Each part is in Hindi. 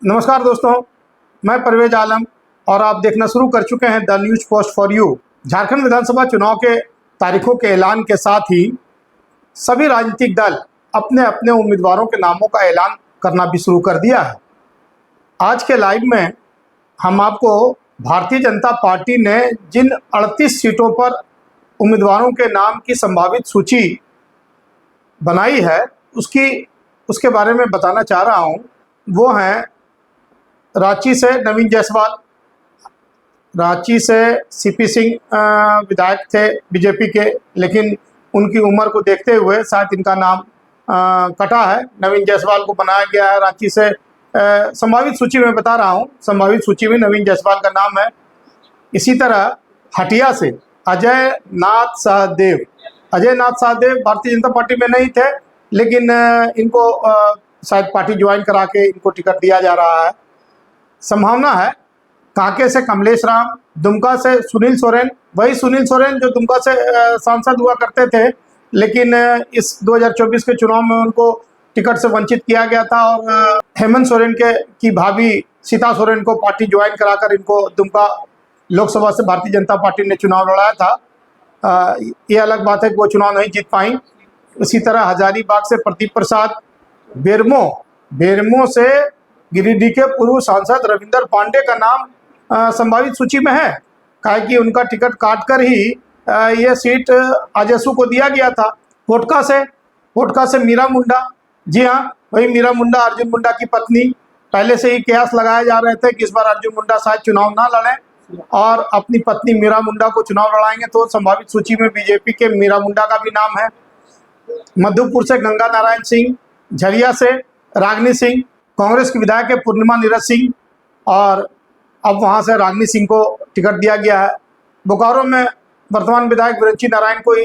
नमस्कार दोस्तों, मैं परवेज आलम और आप देखना शुरू कर चुके हैं the news post for you. Jharkhand Vidhan Sabha चुनाव के तारीखों के ऐलान के साथ ही सभी राजनीतिक दल अपने अपने उम्मीदवारों के नामों का ऐलान करना भी शुरू कर दिया है। आज के लाइव में हम आपको भारतीय जनता पार्टी ने जिन 38 सीटों पर उम्मीदवारों के नाम की संभावित सूची बनाई है उसके बारे में बताना चाह रहा हूँ। वो हैं रांची से नवीन जायसवाल, रांची से सीपी सिंह विधायक थे बीजेपी के, लेकिन उनकी उम्र को देखते हुए शायद इनका नाम कटा है। नवीन जायसवाल को बनाया गया है रांची से। संभावित सूची में बता रहा हूँ, संभावित सूची में नवीन जायसवाल का नाम है। इसी तरह हटिया से अजय नाथ सहदेव भारतीय जनता पार्टी में नहीं थे, लेकिन इनको शायद पार्टी ज्वाइन करा के इनको टिकट दिया जा रहा है। संभावना है कांके से कमलेश राम, दुमका से सुनील सोरेन, वही सुनील सोरेन जो दुमका से सांसद हुआ करते थे, लेकिन इस 2024 के चुनाव में उनको टिकट से वंचित किया गया था और हेमंत सोरेन की भाभी सीता सोरेन को पार्टी ज्वाइन कराकर इनको दुमका लोकसभा से भारतीय जनता पार्टी ने चुनाव लड़ाया था। ये अलग बात है कि वो चुनाव नहीं जीत पाई। इसी तरह हजारीबाग से प्रदीप प्रसाद, बेरमो से गिरिडीह के पूर्व सांसद रविंदर पांडे का नाम संभावित सूची में है, काहे कि उनका टिकट काटकर ही ये सीट आजसू को दिया गया था। कोटका से मीरा मुंडा, जी हाँ, वही मीरा मुंडा, अर्जुन मुंडा की पत्नी। पहले से ही कयास लगाए जा रहे थे कि इस बार अर्जुन मुंडा शायद चुनाव ना लड़े और अपनी पत्नी मीरा मुंडा को चुनाव लड़ाएंगे, तो संभावित सूची में बीजेपी के मीरा मुंडा का भी नाम है। मधुपुर से गंगा नारायण सिंह, झरिया से रागनी सिंह, कांग्रेस की विधायक है पूर्णिमा नीरज सिंह और अब वहां से रागनी सिंह को टिकट दिया गया है। बोकारो में वर्तमान विधायक विरंची नारायण को ही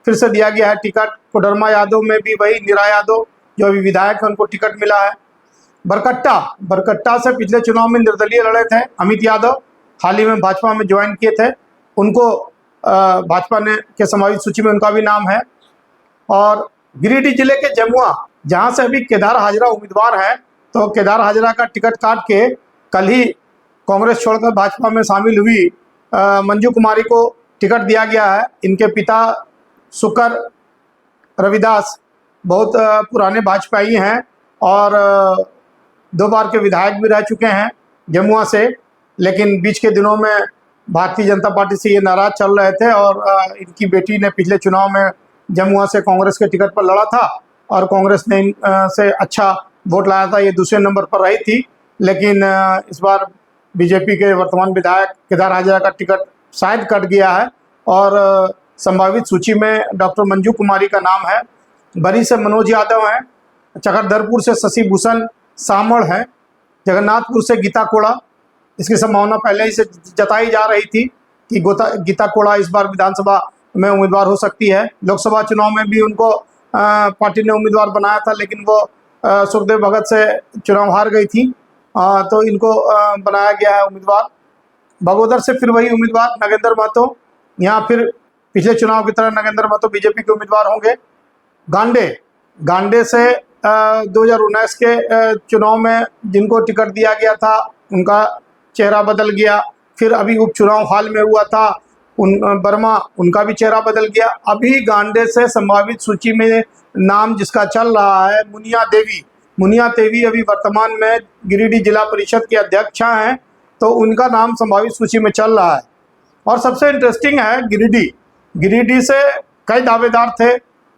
फिर से दिया गया है टिकट। कोडरमा यादव में भी वही नीरा यादव जो अभी विधायक है, उनको टिकट मिला है। बरकट्टा से पिछले चुनाव में निर्दलीय लड़े थे अमित यादव, हाल ही में भाजपा में ज्वाइन किए थे, उनको भाजपा ने के संभावित सूची में उनका भी नाम है। और गिरिडीह जिले के जमुआ, जहां से अभी केदार हाजरा उम्मीदवार है, तो केदार हाजरा का टिकट काट के कल ही कांग्रेस छोड़कर भाजपा में शामिल हुई मंजू कुमारी को टिकट दिया गया है। इनके पिता सुकर रविदास बहुत पुराने भाजपाई हैं और 2 बार के विधायक भी रह चुके हैं जमुआ से, लेकिन बीच के दिनों में भारतीय जनता पार्टी से ये नाराज चल रहे थे और इनकी बेटी ने पिछले चुनाव में जमुआ से कांग्रेस के टिकट पर लड़ा था और कांग्रेस ने से अच्छा वोट लाया था। ये दूसरे नंबर पर रही थी, लेकिन इस बार बीजेपी के वर्तमान विधायक केदार हाजरा का टिकट शायद कट गया है और संभावित सूची में डॉक्टर मंजू कुमारी का नाम है। बरी से मनोज यादव हैं, चकरधरपुर से शशि भूषण सामड़ हैं, जगन्नाथपुर से गीता कोड़ा। इसकी संभावना पहले ही से जताई जा रही थी कि गीता कोड़ा इस बार विधानसभा में उम्मीदवार हो सकती है। लोकसभा चुनाव में भी उनको पार्टी ने उम्मीदवार बनाया था, लेकिन वो सुखदेव भगत से चुनाव हार गई थी, तो इनको बनाया गया है उम्मीदवार। बगोदर से फिर वही उम्मीदवार नगेंद्र महतो, यहाँ फिर पिछले चुनाव की तरह नगेंद्र महतो बीजेपी के उम्मीदवार होंगे। गांडे से 2019 के चुनाव में जिनको टिकट दिया गया था उनका चेहरा बदल गया। फिर अभी उपचुनाव हाल में हुआ था बर्मा, उनका भी चेहरा बदल गया। अभी गांडे से संभावित सूची में नाम जिसका चल रहा है मुनिया देवी अभी वर्तमान में गिरिडीह जिला परिषद के अध्यक्षा हैं, तो उनका नाम संभावित सूची में चल रहा है। और सबसे इंटरेस्टिंग है गिरिडीह से कई दावेदार थे,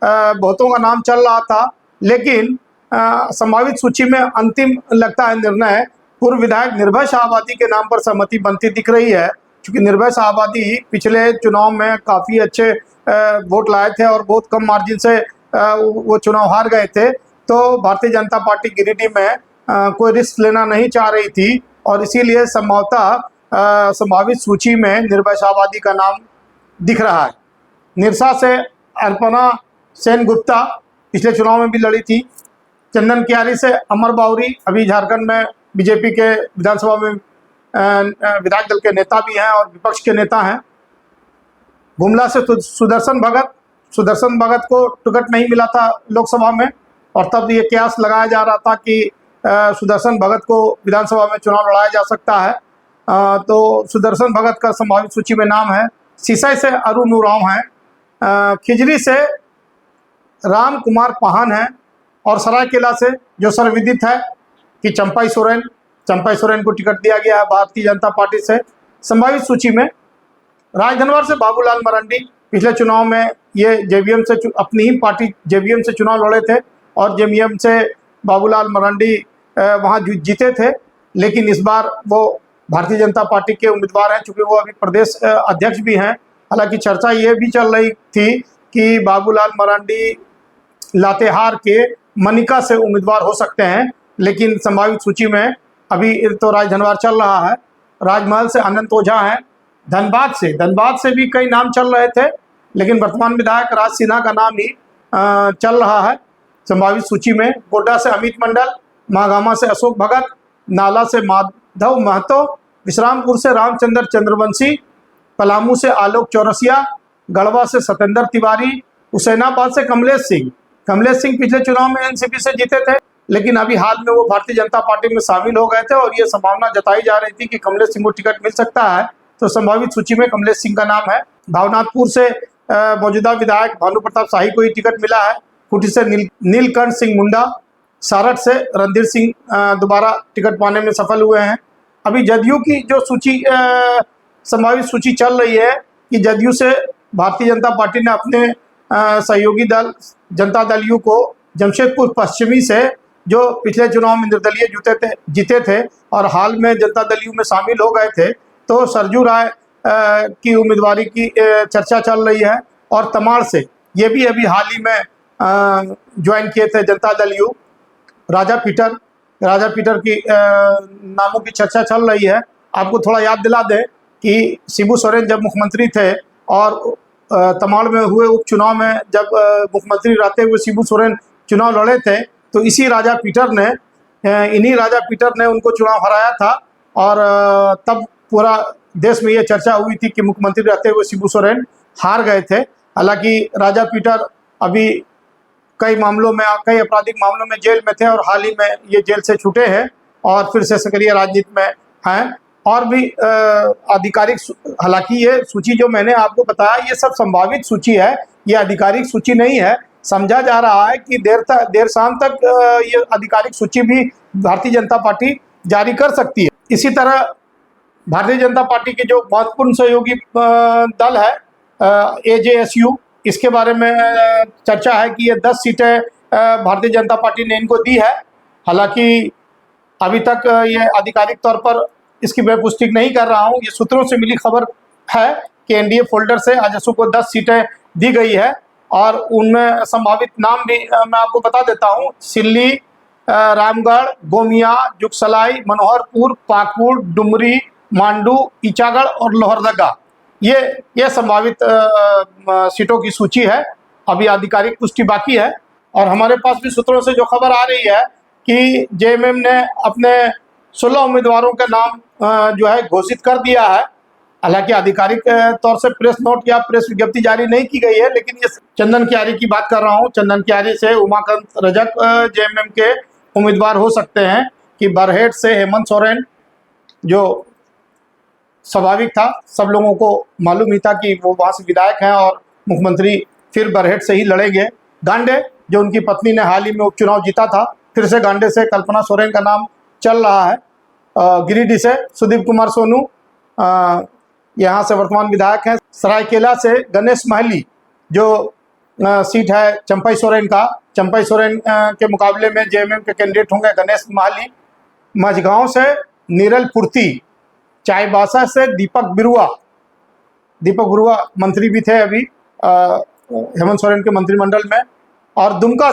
बहुतों का नाम चल रहा था, लेकिन संभावित सूची में अंतिम लगता है निर्णय पूर्व विधायक निर्भय शाहबादी के नाम पर सहमति बनती दिख रही है, क्योंकि निर्भय शाहबादी पिछले चुनाव में काफ़ी अच्छे वोट लाए थे और बहुत कम मार्जिन से वो चुनाव हार गए थे। तो भारतीय जनता पार्टी गिरिडीह में कोई रिस्क लेना नहीं चाह रही थी और इसीलिए संभवतः संभावित सूची में निर्भय शाहबादी का नाम दिख रहा है। निरसा से अर्पणा सेन गुप्ता पिछले चुनाव में भी लड़ी थी। चंदन कियारी से अमर बाउरी अभी झारखंड में बीजेपी के विधानसभा में विधायक दल के नेता भी हैं और विपक्ष के नेता हैं। गुमला से सुदर्शन भगत को टिकट नहीं मिला था लोकसभा में और तब ये कयास लगाया जा रहा था कि सुदर्शन भगत को विधानसभा में चुनाव लड़ाया जा सकता है। तो सुदर्शन भगत का संभावित सूची में नाम है। सिसई से अरुण उरांव हैं, खिजरी से राम कुमार पाहन हैं और सरायकेला से जो सर्वविदित है कि चंपाई सोरेन को टिकट दिया गया है भारतीय जनता पार्टी से। संभावित सूची में राजधनवार से बाबूलाल मरांडी, पिछले चुनाव में ये जेवीएम से अपनी ही पार्टी जेवीएम से चुनाव लड़े थे और जेवीएम से बाबूलाल मरांडी वहाँ जीते थे, लेकिन इस बार वो भारतीय जनता पार्टी के उम्मीदवार हैं, चूँकि वो अभी प्रदेश अध्यक्ष भी हैं। हालांकि चर्चा ये भी चल रही थी कि बाबूलाल मरांडी लातेहार के मनिका से उम्मीदवार हो सकते हैं, लेकिन संभावित सूची में अभी तो राजधनवार चल रहा है। राजमहल से अनंत ओझा हैं, धनबाद से भी कई नाम चल रहे थे, लेकिन वर्तमान विधायक राज सिन्हा का नाम ही चल रहा है संभावित सूची में। गोड्डा से अमित मंडल, महागामा से अशोक भगत, नाला से माधव महतो, विश्रामपुर से रामचंद्र चंद्रवंशी, पलामू से आलोक चौरसिया, गढ़वा से सतेंद्र तिवारी, हुसैनाबाद से कमलेश सिंह पिछले चुनाव में एनसीपी से जीते थे, लेकिन अभी हाल में वो भारतीय जनता पार्टी में शामिल हो गए थे और ये संभावना जताई जा रही थी कि कमलेश सिंह को टिकट मिल सकता है, तो संभावित सूची में कमलेश सिंह का नाम है। भावनाथपुर से मौजूदा विधायक भानु प्रताप शाही को ही टिकट मिला है। कुटी से नीलकंठ सिंह मुंडा, सारठ से रणधीर सिंह दोबारा टिकट पाने में सफल हुए हैं। अभी जदयू की जो सूची संभावित सूची चल रही है कि जदयू से भारतीय जनता पार्टी ने अपने सहयोगी दल जनता दल यू को जमशेदपुर पश्चिमी से, जो पिछले चुनाव में निर्दलीय जीते थे और हाल में जनता दल यू में शामिल हो गए थे, तो सरजू राय की उम्मीदवारी की चर्चा चल रही है। और तमाड़ से ये भी अभी हाल ही में ज्वाइन किए थे Janata Dal you, Raja Peter की नामों की चर्चा चल रही है। आपको थोड़ा याद दिला दें कि शिबू सोरेन जब मुख्यमंत्री थे और तमाड़ में हुए उपचुनाव में जब मुख्यमंत्री रहते हुए शिबू सोरेन चुनाव लड़े थे, तो इन्हीं राजा पीटर ने उनको चुनाव हराया था और तब पूरा देश में ये चर्चा हुई थी कि मुख्यमंत्री रहते हुए शिबू सोरेन हार गए थे। हालांकि राजा पीटर अभी कई आपराधिक मामलों में जेल में थे और हाल ही में ये जेल से छूटे हैं और फिर से सक्रिय राजनीति में हैं। और भी आधिकारिक, हालांकि ये सूची जो मैंने आपको बताया ये सब संभावित सूची है, ये आधिकारिक सूची नहीं है। समझा जा रहा है कि देर शाम तक ये आधिकारिक सूची भी भारतीय जनता पार्टी जारी कर सकती है। इसी तरह भारतीय जनता पार्टी के जो महत्वपूर्ण सहयोगी दल है AJSU, इसके बारे में चर्चा है कि ये 10 सीटें भारतीय जनता पार्टी ने इनको दी है। हालांकि अभी तक ये आधिकारिक तौर पर इसकी मैं पुष्टि नहीं कर रहा हूँ, ये सूत्रों से मिली खबर है कि एनडीए फोल्डर से आजसू को 10 सीटें दी गई है और उनमें संभावित नाम भी मैं आपको बता देता हूँ। सिल्ली, रामगढ़, गोमिया, जुगसलाई, मनोहरपुर, पाकुड़, डुमरी, मांडू, ईचागढ़ और लोहरदगा, ये संभावित सीटों की सूची है। अभी आधिकारिक पुष्टि बाकी है और हमारे पास भी सूत्रों से जो खबर आ रही है कि जेएमएम ने अपने 16 उम्मीदवारों का नाम जो है घोषित कर दिया है। हालांकि आधिकारिक तौर से प्रेस नोट या प्रेस विज्ञप्ति जारी नहीं की गई है, लेकिन ये चंदन कियारी की बात कर रहा हूँ। चंदन कियारी से उमाकांत रजक जेएमएम के उम्मीदवार हो सकते हैं कि बरहेट से हेमंत सोरेन, जो स्वाभाविक था, सब लोगों को मालूम ही था कि वो वहाँ से विधायक हैं और मुख्यमंत्री फिर बरहेट से ही लड़ेंगे। गांडे, जो उनकी पत्नी ने हाल ही में उपचुनाव जीता था, फिर से गांडे से कल्पना सोरेन का नाम चल रहा है। गिरिडीह से सुदीप कुमार सोनू यहाँ से वर्तमान विधायक हैं। सरायकेला से गणेश महली, जो सीट है चंपाई सोरेन के मुकाबले में जेएमएम के कैंडिडेट होंगे गणेश महली। मझगांव से नीरल पुर्ती, चाईबासा से दीपक बिरुआ मंत्री भी थे अभी हेमंत सोरेन के मंत्रिमंडल में। और दुमका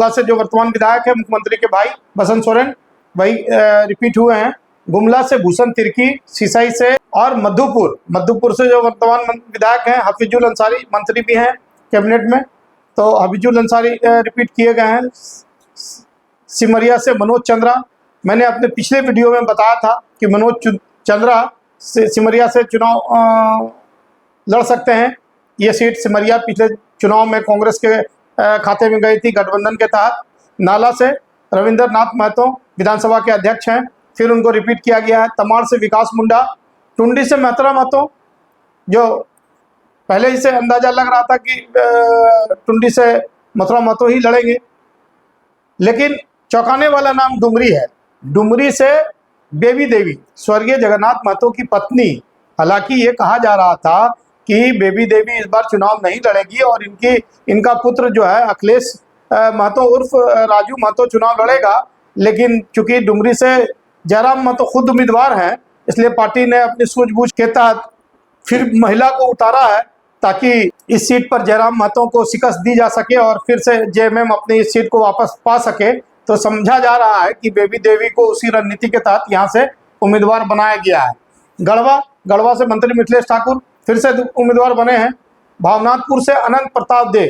से जो वर्तमान विधायक है मुख्यमंत्री के भाई बसंत सोरेन, वही रिपीट हुए हैं। गुमला से भूषण तिर्की, सिसई से और मधुपुर से जो वर्तमान विधायक हैं हफीजुल अंसारी, मंत्री भी हैं कैबिनेट में, तो हफीजुल अंसारी रिपीट किए गए हैं। सिमरिया से मनोज चंद्रा, मैंने अपने पिछले वीडियो में बताया था कि मनोज चंद्रा से सिमरिया से चुनाव लड़ सकते हैं। ये सीट सिमरिया पिछले चुनाव में कांग्रेस के खाते में गई थी गठबंधन के तहत। नाला से रविंद्र नाथ महतो, विधानसभा के अध्यक्ष हैं। फिर उनको रिपीट किया गया है। तमाड़ से विकास मुंडा, टुंडी से महतरा महतो, जो पहले ही से अंदाजा लग रहा था कि टुंडी से महतरा महतो ही लड़ेंगे, लेकिन चौंकाने वाला नाम डुमरी है। डुमरी से बेबी देवी, स्वर्गीय जगन्नाथ महतो की पत्नी। हालांकि ये कहा जा रहा था कि बेबी देवी इस बार चुनाव नहीं लड़ेगी और इनका पुत्र जो है अखिलेश महतो उर्फ राजू महतो चुनाव लड़ेगा, लेकिन चूंकि डुमरी से जयराम महतो खुद उम्मीदवार हैं, इसलिए पार्टी ने अपनी सूझबूझ के तहत फिर महिला को उतारा है ताकि इस सीट पर जयराम महतो को शिकस्त दी जा सके और फिर से जेएमएम अपनी इस सीट को वापस पा सके। तो समझा जा रहा है कि बेबी देवी को उसी रणनीति के तहत यहाँ से उम्मीदवार बनाया गया है। गढ़वा से मंत्री मिथिलेश ठाकुर फिर से उम्मीदवार बने हैं। भावनाथपुर से अनंत प्रताप दे।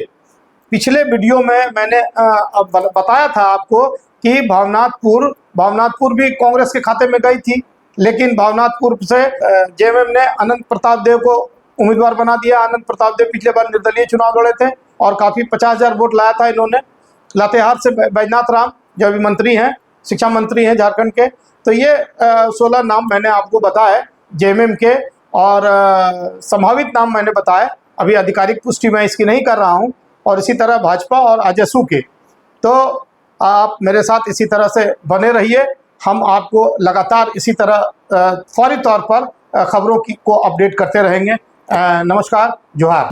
पिछले वीडियो में मैंने बताया था आपको कि भावनाथपुर भी कांग्रेस के खाते में गई थी, लेकिन भावनाथपुर से जेएमएम ने अनंत प्रताप देव को उम्मीदवार बना दिया। अनंत प्रताप देव पिछले बार निर्दलीय चुनाव लड़े थे और काफ़ी 50,000 वोट लाया था इन्होंने। लातेहार से बैजनाथ राम, जो अभी मंत्री हैं, शिक्षा मंत्री हैं झारखंड के। तो ये 16 नाम मैंने आपको बताए जेएमएम के, और संभावित नाम मैंने बताए। अभी आधिकारिक पुष्टि मैं इसकी नहीं कर रहा हूँ। और इसी तरह भाजपा और आजसू के। तो आप मेरे साथ इसी तरह से बने रहिए। हम आपको लगातार इसी तरह फौरी तौर पर खबरों को अपडेट करते रहेंगे। नमस्कार, जोहार।